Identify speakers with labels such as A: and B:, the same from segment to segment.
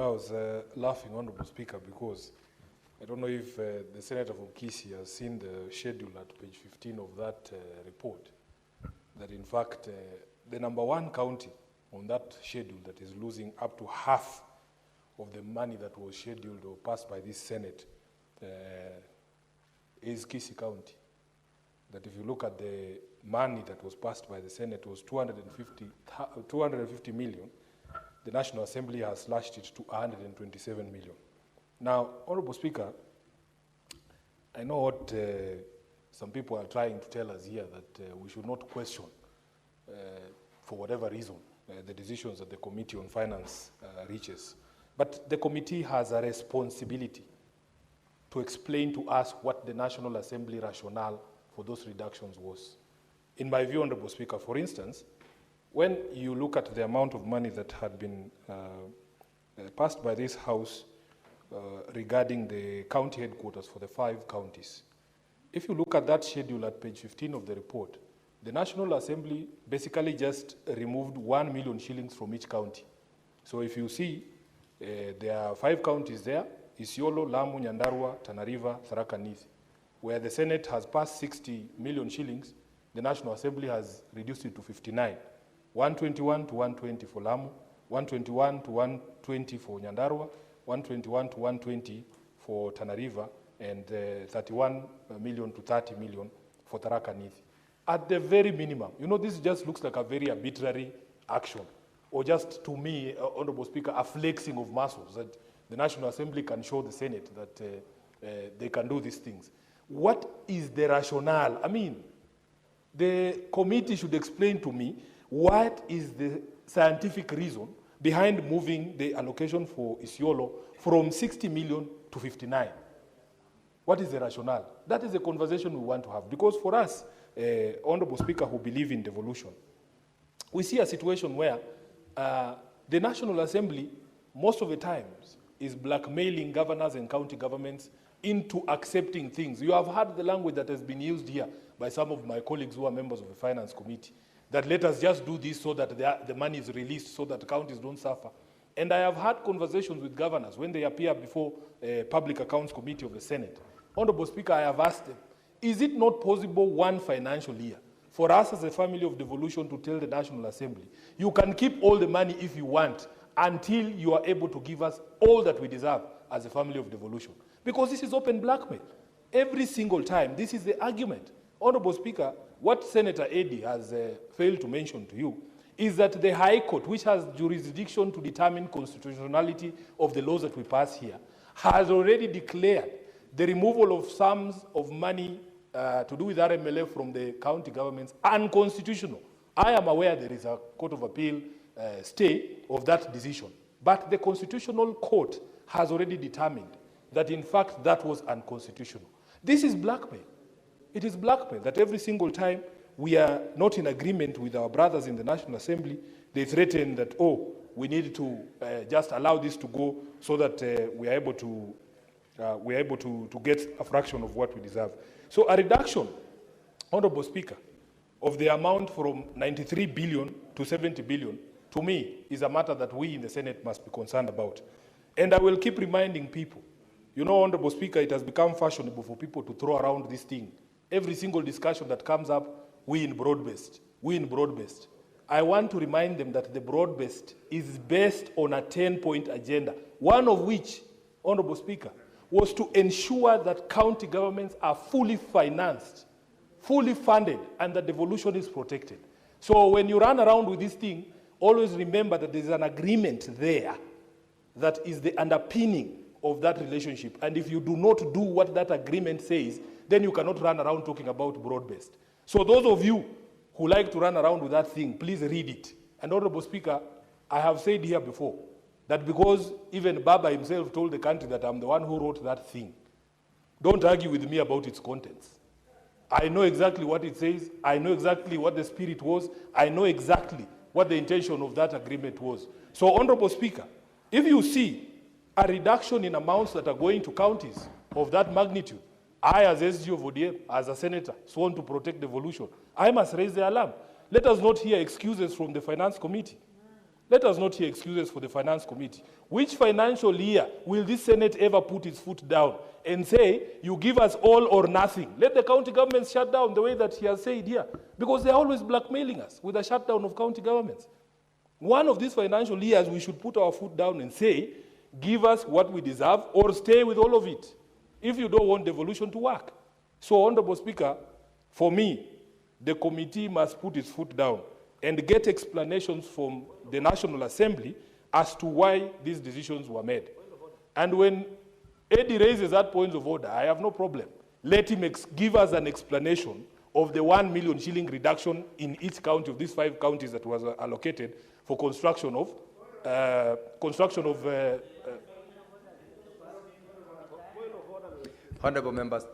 A: I was laughing, Honorable Speaker, because I don't know if the Senator from Kisii has seen the schedule at page 15 of that report, that in fact the #1 county on that schedule that is losing up to half of the money that was scheduled or passed by this Senate is Kisii County. That if you look at the money that was passed by the Senate was 250 million. The National Assembly has slashed it to 127 million. Now, Honorable Speaker, I know what some people are trying to tell us here, that we should not question, for whatever reason, the decisions that the Committee on Finance reaches. But the committee has a responsibility to explain to us what the National Assembly rationale for those reductions was. In my view, Honorable Speaker, for instance, when you look at the amount of money that had been passed by this House regarding the county headquarters for the 5 counties, if you look at that schedule at page 15 of the report, the National Assembly basically just removed 1 million shillings from each county. So if you see, there are 5 counties there: Isiolo, Lamu, Nyandarua, Tana River, Tharaka Nithi. Where the Senate has passed 60 million shillings, the National Assembly has reduced it to 59. 121 to 120 for Lamu, 121 to 120 for Nyandarua, 121 to 120 for Tana River, and 31 million to 30 million for Tharaka Nithi. At the very minimum, you know, this just looks like a very arbitrary action, or just, to me, Honorable Speaker, a flexing of muscles that the National Assembly can show the Senate that they can do these things. What is the rationale? I mean, the committee should explain to me what is the scientific reason behind moving the allocation for Isiolo from 60 million to 59. What is the rationale? That is the conversation we want to have. Because for us, Honorable Speaker, who believe in devolution, we see a situation where the National Assembly, most of the times, is blackmailing governors and county governments into accepting things. You have heard the language that has been used here by some of my colleagues who are members of the Finance Committee, that let us just do this so that the money is released so that counties don't suffer. And I have had conversations with governors when they appear before a Public Accounts Committee of the Senate. Honorable Speaker, I have asked them, is it not possible one financial year for us as a family of devolution to tell the National Assembly, you can keep all the money if you want until you are able to give us all that we deserve as a family of devolution? Because this is open blackmail. Every single time, this is the argument. Honorable Speaker, what Senator Eddy has failed to mention to you is that the High Court, which has jurisdiction to determine constitutionality of the laws that we pass here, has already declared the removal of sums of money to do with RMLF from the county governments unconstitutional. I am aware there is a Court of Appeal stay of that decision, but the Constitutional Court has already determined that in fact that was unconstitutional. This is blackmail. It is blackmail that every single time we are not in agreement with our brothers in the National Assembly, they threaten that, oh, we need to just allow this to go so that we are able to get a fraction of what we deserve. So a reduction, Honorable Speaker, of the amount from 93 billion to 70 billion, to me, is a matter that we in the Senate must be concerned about. And I will keep reminding people, you know, Honorable Speaker, it has become fashionable for people to throw around this thing. Every single discussion that comes up, we in broad-based. I want to remind them that the broad-based is based on a 10-point agenda, one of which, Honorable Speaker, was to ensure that county governments are fully financed, fully funded, and that devolution is protected. So when you run around with this thing, always remember that there's an agreement there that is the underpinning of that relationship. And if you do not do what that agreement says, then you cannot run around talking about broad-based. So those of you who like to run around with that thing, please read it. And Honorable Speaker, I have said here before that because even Baba himself told the country that I'm the one who wrote that thing, don't argue with me about its contents. I know exactly what it says. I know exactly what the spirit was. I know exactly what the intention of that agreement was. So, Honorable Speaker, if you see a reduction in amounts that are going to counties of that magnitude, I, as SG of ODM, as a senator, sworn to protect devolution, I must raise the alarm. Let us not hear excuses from the Finance Committee. Let us not hear excuses for the finance committee. Which financial year will this Senate ever put its foot down and say, you give us all or nothing? Let the county governments shut down the way that he has said here, because they're always blackmailing us with a shutdown of county governments. One of these financial years, we should put our foot down and say, give us what we deserve or stay with all of it, if you don't want devolution to work. So, Honorable Speaker, for me, the committee must put its foot down and get explanations from the National Assembly as to why these decisions were made. And when Eddy raises that point of order, I have no problem. Let him give us an explanation of the 1 million shilling reduction in each county of these 5 counties that was allocated for construction of
B: Honourable members,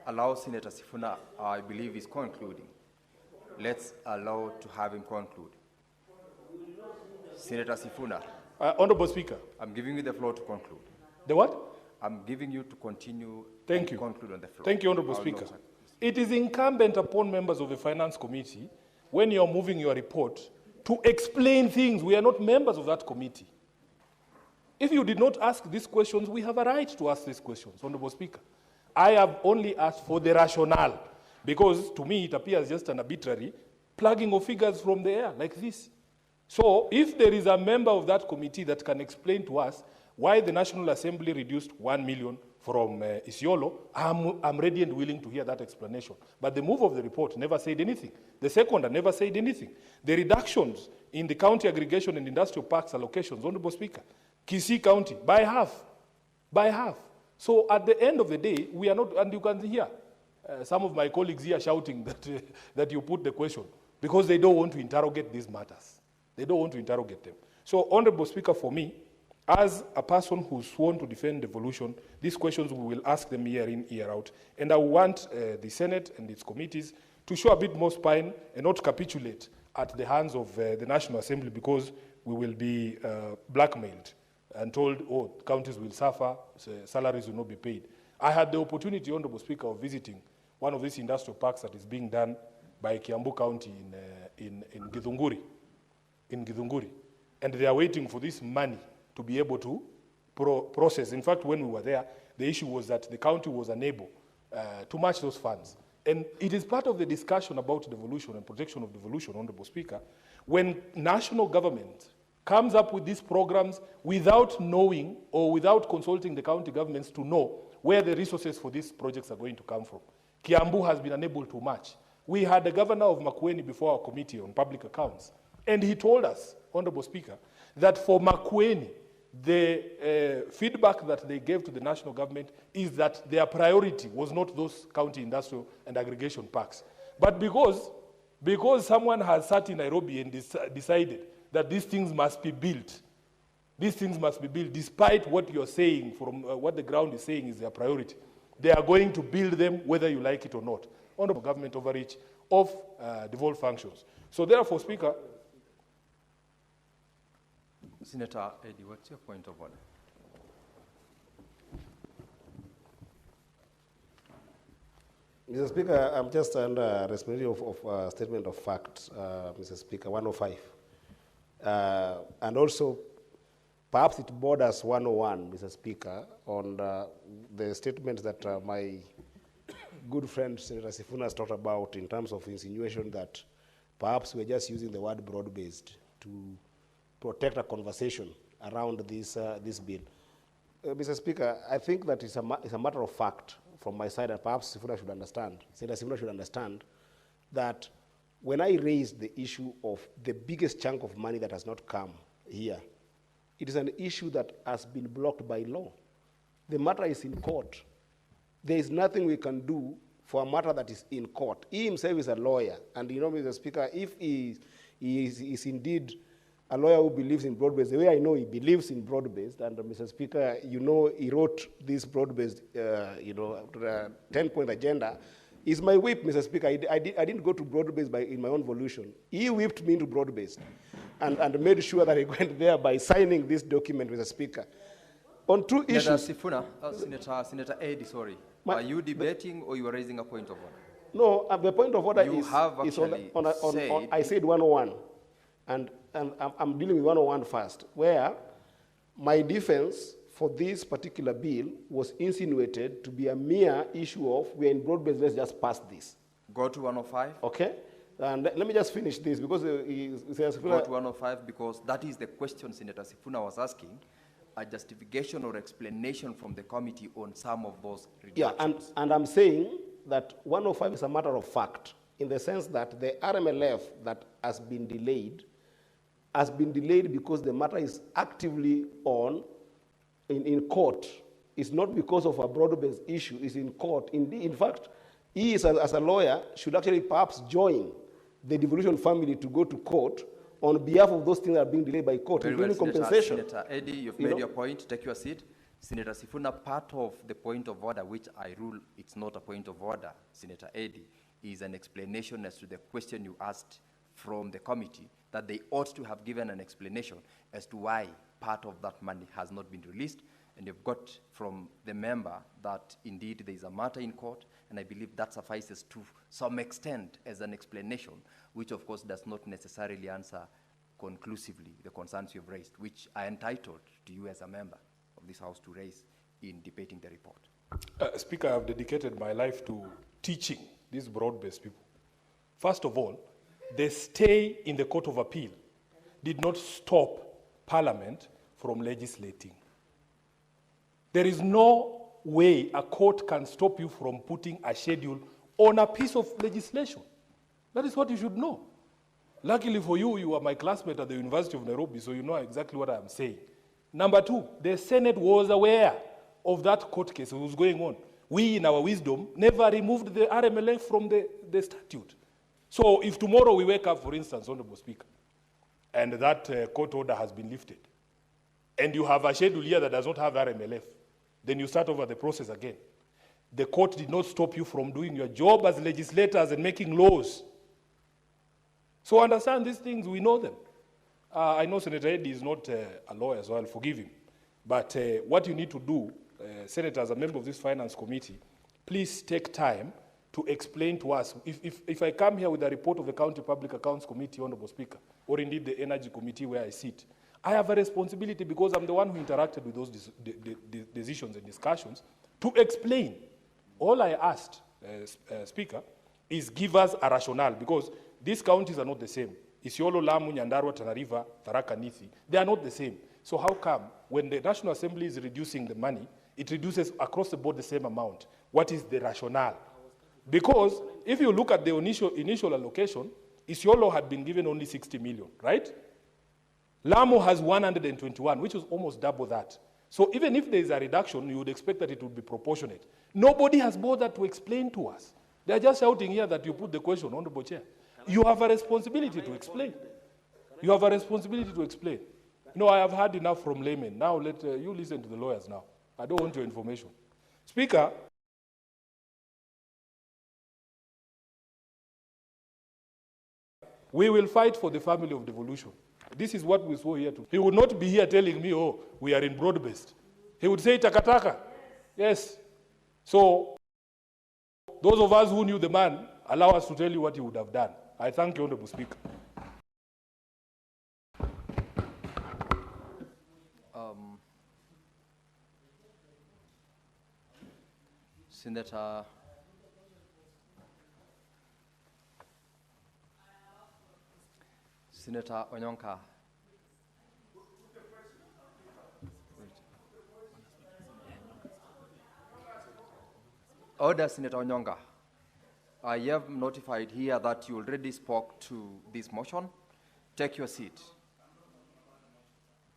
B: allow Senator Sifuna, I believe, is concluding. Let's allow to have him conclude. Senator Sifuna.
A: Honourable Speaker.
B: I'm giving you the floor to conclude.
A: The what?
B: I'm giving you to continue.
A: Thank you.
B: Conclude on the floor.
A: Thank you, Honourable Speaker. It is incumbent upon members of the Finance Committee, when you're moving your report, to explain things. We are not members of that committee. If you did not ask these questions, we have a right to ask these questions, Honourable Speaker. I have only asked for the rationale, because to me it appears just an arbitrary plugging of figures from the air like this. So if there is a member of that committee that can explain to us why the National Assembly reduced 1 million from Isiolo, I'm ready and willing to hear that explanation. But the move of the report never said anything. The seconder never said anything. The reductions in the county aggregation and industrial parks allocations, Honourable Speaker, Kisii County, by half. By half. So at the end of the day, we are not, and you can hear some of my colleagues here shouting that, that you put the question, because they don't want to interrogate these matters. They don't want to interrogate them. So, Honourable Speaker, for me, as a person who's sworn to defend devolution, these questions we will ask them year in, year out. And I want the Senate and its committees to show a bit more spine and not capitulate at the hands of the National Assembly, because we will be blackmailed and told, oh, counties will suffer, salaries will not be paid. I had the opportunity, Honourable Speaker, of visiting one of these industrial parks that is being done by Kiambu County in Githunguri. And they are waiting for this money to be able to process. In fact, when we were there, the issue was that the county was unable to match those funds. And it is part of the discussion about devolution and protection of devolution, Honourable Speaker, when national government comes up with these programs without knowing or without consulting the county governments to know where the resources for these projects are going to come from. Kiambu has been unable to match. We had the governor of Makueni before our committee on public accounts, and he told us, Honourable Speaker, that for Makueni, the feedback that they gave to the national government is that their priority was not those county industrial and aggregation parks. But because someone has sat in Nairobi and decided that these things must be built, despite what you're saying, from what the ground is saying is their priority, they are going to build them whether you like it or not, under government overreach of devolved functions. So therefore, Speaker,
B: Senator Eddy, what's your point of order?
C: Mr. Speaker, I'm just under responsibility of statement of fact, Mr. Speaker, 105. And also, perhaps it borders 101, Mr. Speaker, on the statement that my good friend Senator Sifuna has talked about in terms of insinuation that perhaps we're just using the word broad-based to protect a conversation around this bill. Mr. Speaker, I think that it's a matter of fact from my side, and perhaps Senator Sifuna should understand that when I raised the issue of the biggest chunk of money that has not come here, it is an issue that has been blocked by law. The matter is in court. There is nothing we can do for a matter that is in court. He himself is a lawyer, and you know, Mr. Speaker, if he is indeed a lawyer who believes in broad-based, the way I know he believes in broad-based, and Mr. Speaker, you know, he wrote this broad-based, 10-point agenda, is my whip, Mr. Speaker. I didn't go to broad-based in my own volition. He whipped me into broad-based and made sure that I went there by signing this document, Mr. Speaker. On two issues.
B: Sifuna, Senator Eddy, sorry. Are you debating or you are raising a point of order?
C: No, the point of order
B: you
C: is,
B: have
C: is on I said 101. And I'm dealing with 101 first, where my defense for this particular bill was insinuated to be a mere issue of we're in broad-based, let's just pass this.
B: Go to 105.
C: Okay? And let me just finish this because
B: Go to 105 because that is the question Senator Sifuna was asking, a justification or explanation from the committee on some of those reductions.
C: Yeah, and I'm saying that 105 is a matter of fact in the sense that the RMLF that has been delayed because the matter is actively on in court. It's not because of a broad-based issue, it's in court. In fact, he is, as a lawyer, should actually perhaps join the devolution family to go to court on behalf of those things that are being delayed by court, including compensation.
B: Senator Eddy, you've made your point. Take your seat. Senator Sifuna, part of the point of order, which I rule it's not a point of order, Senator Eddy, is an explanation as to the question you asked from the committee, that they ought to have given an explanation as to why part of that money has not been released. And you've got from the member that indeed there is a matter in court, and I believe that suffices to some extent as an explanation, which of course does not necessarily answer conclusively the concerns you've raised, which are entitled to you as a member of this House to raise in debating the report.
A: Speaker, I've dedicated my life to teaching these broad-based people. First of all, the stay in the Court of Appeal did not stop Parliament from legislating. There is no way a court can stop you from putting a schedule on a piece of legislation. That is what you should know. Luckily for you, you are my classmate at the University of Nairobi, so you know exactly what I am saying. Number two, the Senate was aware of that court case that was going on. We, in our wisdom, never removed the RMLF from the statute. So if tomorrow we wake up, for instance, Honorable Speaker, and that court order has been lifted, and you have a schedule here that does not have RMLF, then you start over the process again. The court did not stop you from doing your job as legislators and making laws. So understand these things, we know them. I know Senator Eddy is not a lawyer, so I'll forgive him. But what you need to do, Senator, as a member of this Finance Committee, please take time to explain to us. If I come here with a report of the County Public Accounts Committee, Honorable Speaker, or indeed the Energy Committee where I sit, I have a responsibility because I'm the one who interacted with those decisions and discussions to explain. All I asked, Speaker, is give us a rationale because these counties are not the same. Isiolo, Lamu, Nyandarua, Tana River, Tharaka Nithi, they are not the same. So how come when the National Assembly is reducing the money, it reduces across the board the same amount? What is the rationale? Because if you look at the initial allocation, Isiolo had been given only 60 million, right? Lamu has 121, which is almost double that. So even if there is a reduction, you would expect that it would be proportionate. Nobody has bothered to explain to us. They are just shouting here that you put the question, Honorable Chair. You have a responsibility to explain. You have a responsibility to explain. No, I have heard enough from laymen. Now let you listen to the lawyers now. I don't want your information. Speaker, we will fight for the family of devolution. This is what we saw here too. He would not be here telling me, oh, we are in broad-based. He would say takataka. Yes. So, those of us who knew the man, allow us to tell you what he would have done. I thank you, Honorable Speaker.
B: Senator Onyonka. Order, Senator Onyonka. I have notified here that you already spoke to this motion. Take your seat.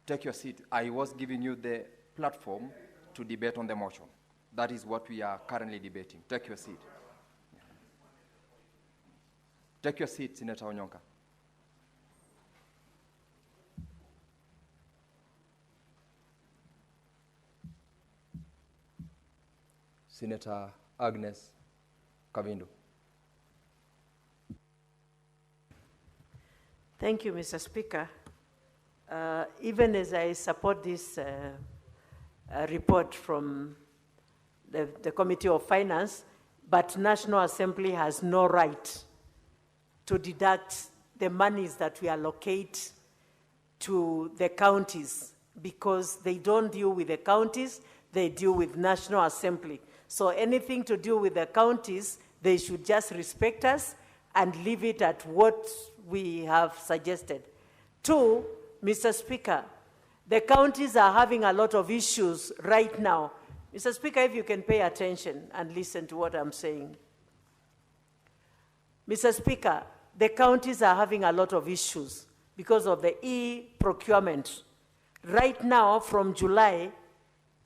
B: Take your seat. I was giving you the platform to debate on the motion. That is what we are currently debating. Take your seat. Take your seat, Senator Onyonka. Senator Agnes Kavindu.
D: Thank you, Mr. Speaker. Even as I support this report from the Committee of Finance, but National Assembly has no right to deduct the monies that we allocate to the counties because they don't deal with the counties, they deal with National Assembly. So anything to do with the counties, they should just respect us and leave it at what we have suggested. Two, Mr. Speaker, the counties are having a lot of issues right now. Mr. Speaker, if you can pay attention and listen to what I'm saying. Mr. Speaker, the counties are having a lot of issues because of the e-procurement. Right now, from July,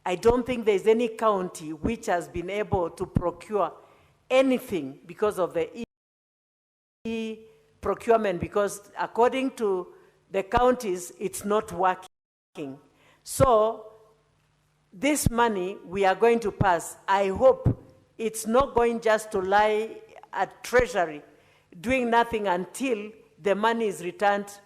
D: I don't think there's any county which has been able to procure anything because of the e-procurement, because according to the counties, it's not working. So this money we are going to pass, I hope it's not going just to lie at Treasury doing nothing until the money is returned